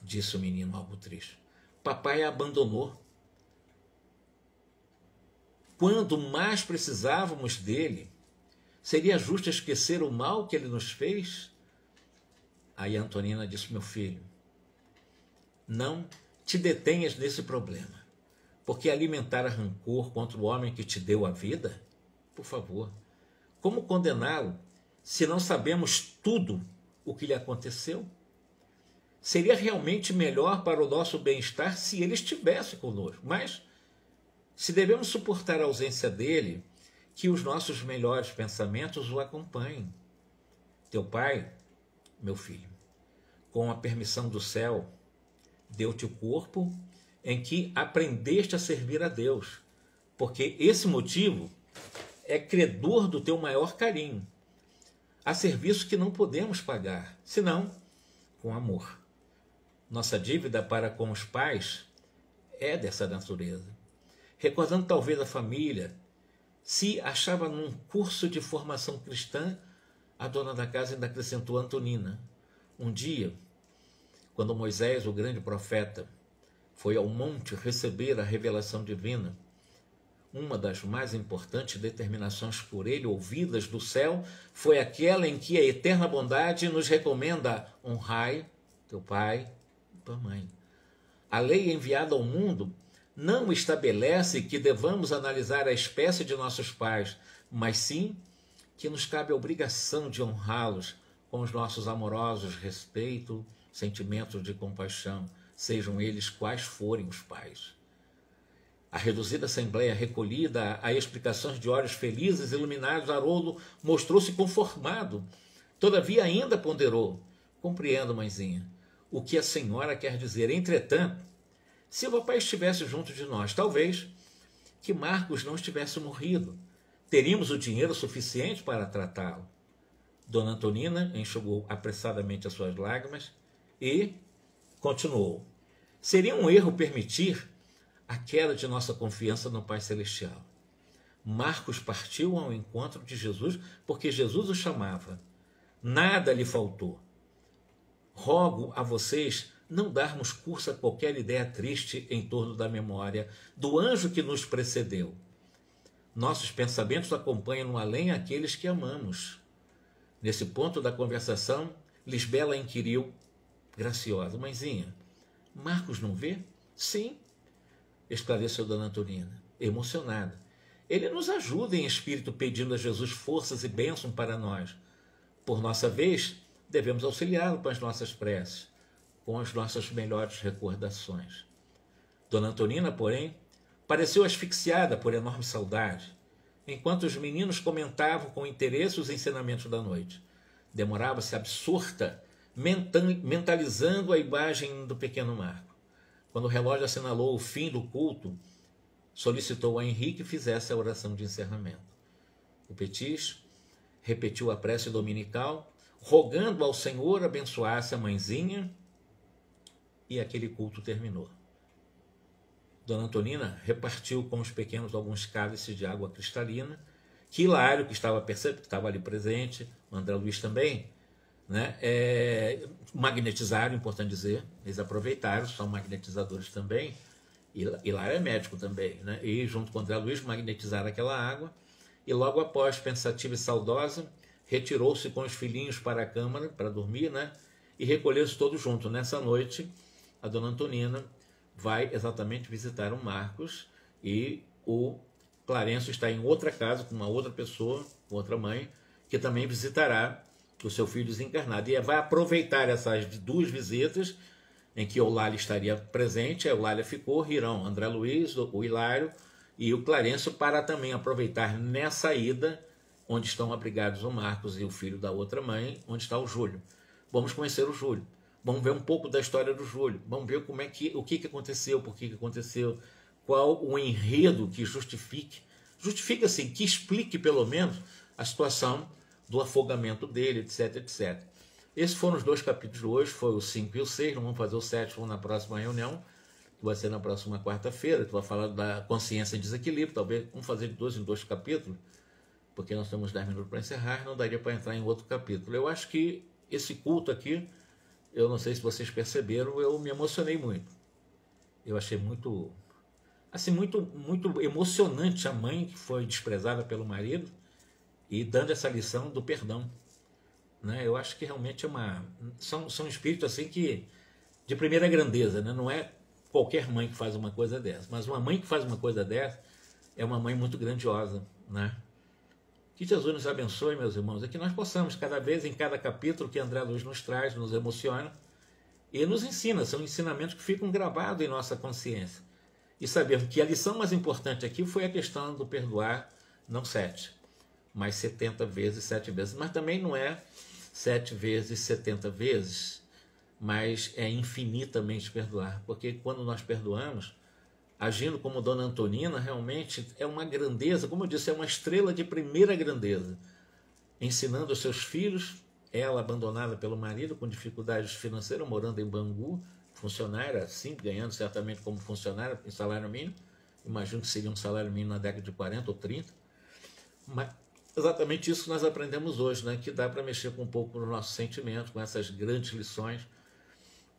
Speaker 1: disse o menino algo triste. Papai a abandonou. Quando mais precisávamos dele, seria justo esquecer o mal que ele nos fez? Aí a Antonina disse: meu filho, não te detenhas nesse problema, porque alimentar rancor contra o homem que te deu a vida, por favor, como condená-lo se não sabemos tudo o que lhe aconteceu? Seria realmente melhor para o nosso bem-estar se ele estivesse conosco, mas se devemos suportar a ausência dele, que os nossos melhores pensamentos o acompanhem. Teu pai, meu filho, com a permissão do céu, deu-te o corpo em que aprendeste a servir a Deus, porque esse motivo é credor do teu maior carinho. Há serviço que não podemos pagar, senão com amor. Nossa dívida para com os pais é dessa natureza. Recordando talvez a família, se achava num curso de formação cristã, a dona da casa ainda acrescentou a Antonina. Um dia, quando Moisés, o grande profeta, foi ao monte receber a revelação divina, uma das mais importantes determinações por ele ouvidas do céu foi aquela em que a eterna bondade nos recomenda: honrai teu pai e tua mãe. A lei enviada ao mundo não estabelece que devamos analisar a espécie de nossos pais, mas sim que nos cabe a obrigação de honrá-los com os nossos amorosos respeito, sentimentos de compaixão, sejam eles quais forem os pais. A reduzida assembleia, recolhida a explicações de olhos felizes iluminados, Haroldo mostrou-se conformado. Todavia ainda ponderou: compreendo, mãezinha, o que a senhora quer dizer. Entretanto, se o papai estivesse junto de nós, talvez que Marcos não estivesse morrido. Teríamos o dinheiro suficiente para tratá-lo. Dona Antonina enxugou apressadamente as suas lágrimas e continuou: seria um erro permitir a queda de nossa confiança no Pai Celestial. Marcos partiu ao encontro de Jesus porque Jesus o chamava. Nada lhe faltou. Rogo a vocês não darmos curso a qualquer ideia triste em torno da memória do anjo que nos precedeu. Nossos pensamentos acompanham no além aqueles que amamos. Nesse ponto da conversação, Lisbela inquiriu, graciosa: mãezinha, Marcos não vê? Sim, esclareceu dona Antonina, emocionada. Ele nos ajuda em espírito, pedindo a Jesus forças e bênção para nós. Por nossa vez, devemos auxiliá-lo com as nossas preces, com as nossas melhores recordações. Dona Antonina, porém, pareceu asfixiada por enorme saudade, enquanto os meninos comentavam com interesse os ensinamentos da noite. Demorava-se absorta, mentalizando a imagem do pequeno Marco. Quando o relógio assinalou o fim do culto, solicitou a Henrique que fizesse a oração de encerramento. O Petis repetiu a prece dominical, rogando ao Senhor abençoasse a mãezinha, e aquele culto terminou. Dona Antonina repartiu com os pequenos alguns cálices de água cristalina, que Hilário, que estava ali presente, o André Luiz também, né, magnetizaram, importante dizer, eles aproveitaram, são magnetizadores também, E lá é médico também, né? E junto com André Luiz magnetizaram aquela água, e logo após, pensativa e saudosa, retirou-se com os filhinhos para a câmara para dormir, né? E recolheram-se todos juntos. Nessa noite, a dona Antonina vai exatamente visitar o Marcos, e o Clarencio está em outra casa com uma outra pessoa, com outra mãe, que também visitará o seu filho desencarnado. E vai aproveitar essas duas visitas em que Eulália estaria presente. A Eulália ficou, irão André Luiz, o Hilário e o Clarencio, para também aproveitar nessa ida, onde estão abrigados o Marcos e o filho da outra mãe, onde está o Júlio. Vamos conhecer o Júlio. Vamos ver um pouco da história do Júlio. Vamos ver como é o que aconteceu, por que aconteceu, qual o enredo que justifique, assim, que explique pelo menos a situação do afogamento dele, etc, etc. Esses foram os 2 capítulos de hoje, foi o 5 e o 6, não vamos fazer o 7 na próxima reunião, que vai ser na próxima quarta-feira, que vai falar da consciência em desequilíbrio, talvez vamos fazer de 2 em 2 capítulos, porque nós temos 10 minutos para encerrar, não daria para entrar em outro capítulo. Eu acho que esse culto aqui, eu não sei se vocês perceberam, eu me emocionei muito. Eu achei muito, assim, muito emocionante a mãe que foi desprezada pelo marido e dando essa lição do perdão, né? Eu acho que realmente são espíritos assim que de primeira grandeza, né? Não é qualquer mãe que faz uma coisa dessa, mas uma mãe que faz uma coisa dessa é uma mãe muito grandiosa, né? Que Jesus nos abençoe, meus irmãos, e que nós possamos, cada vez, em cada capítulo que André Luiz nos traz, nos emociona e nos ensina. São ensinamentos que ficam gravados em nossa consciência. E saber que a lição mais importante aqui foi a questão do perdoar, não 7, mas 70 vezes, 7 vezes. Mas também não é 7 vezes, 70 vezes, mas é infinitamente perdoar. Porque quando nós perdoamos, agindo como Dona Antonina, realmente é uma grandeza, como eu disse, é uma estrela de primeira grandeza, ensinando os seus filhos, ela abandonada pelo marido, com dificuldades financeiras, morando em Bangu, funcionária, assim, ganhando certamente como funcionária, em salário mínimo, imagino que seria um salário mínimo na década de 40 ou 30, mas exatamente isso que nós aprendemos hoje, né? Que dá para mexer com um pouco no nosso sentimento, com essas grandes lições,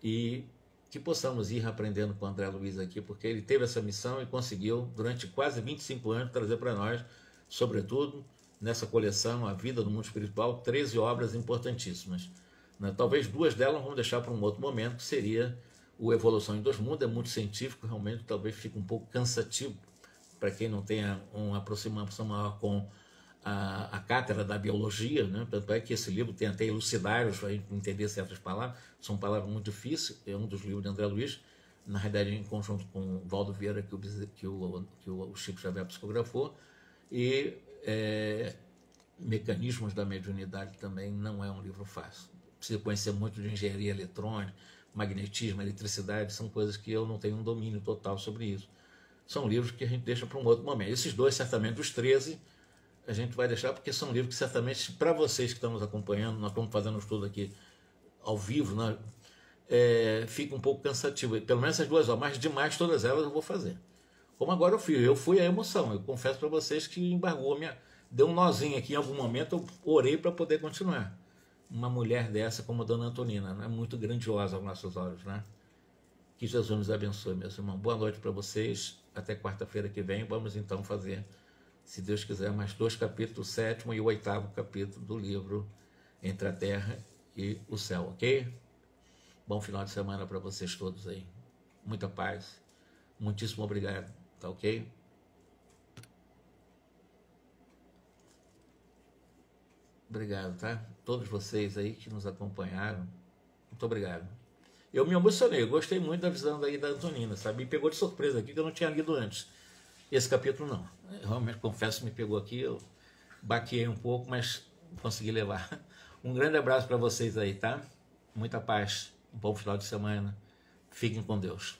Speaker 1: e que possamos ir aprendendo com o André Luiz aqui, porque ele teve essa missão e conseguiu, durante quase 25 anos, trazer para nós, sobretudo, nessa coleção, A Vida no Mundo Espiritual, 13 obras importantíssimas, né? Talvez 2 delas vamos deixar para um outro momento, que seria o Evolução em 2 Mundos, é muito científico, realmente talvez fique um pouco cansativo para quem não tenha uma aproximação maior com a cátedra da biologia, né? Tanto é que esse livro tem até elucidários para entender certas palavras, são palavras muito difíceis, é um dos livros de André Luiz, na realidade em conjunto com o Valdo Vieira, que o Chico Xavier psicografou, e Mecanismos da Mediunidade também não é um livro fácil, precisa conhecer muito de engenharia eletrônica, magnetismo, eletricidade, são coisas que eu não tenho um domínio total sobre isso, são livros que a gente deixa para um outro momento. Esses 2, certamente, os 13, a gente vai deixar, porque são livros que certamente, para vocês que estão nos acompanhando, nós estamos fazendo um estudo aqui ao vivo, né? Fica um pouco cansativo, pelo menos essas 2 horas, mas demais todas elas eu vou fazer. Como agora eu fui a emoção, eu confesso para vocês que embargou, deu um nozinho aqui em algum momento, eu orei para poder continuar. Uma mulher dessa como a Dona Antonina, né? Muito grandiosa aos nossos olhos, né? Que Jesus nos abençoe, meus irmãos. Boa noite para vocês, até quarta-feira que vem, vamos então fazer, se Deus quiser, mais 2 capítulos, o 7º e o 8º capítulo do livro Entre a Terra e o Céu, ok? Bom final de semana para vocês todos aí. Muita paz. Muitíssimo obrigado, tá ok? Obrigado, tá? Todos vocês aí que nos acompanharam, muito obrigado. Eu me emocionei, eu gostei muito da visão daí da Antonina, sabe? Me pegou de surpresa aqui, que eu não tinha lido antes. Esse capítulo não. Eu realmente confesso que me pegou aqui, eu baqueei um pouco, mas consegui levar. Um grande abraço para vocês aí, tá? Muita paz, um bom final de semana. Fiquem com Deus.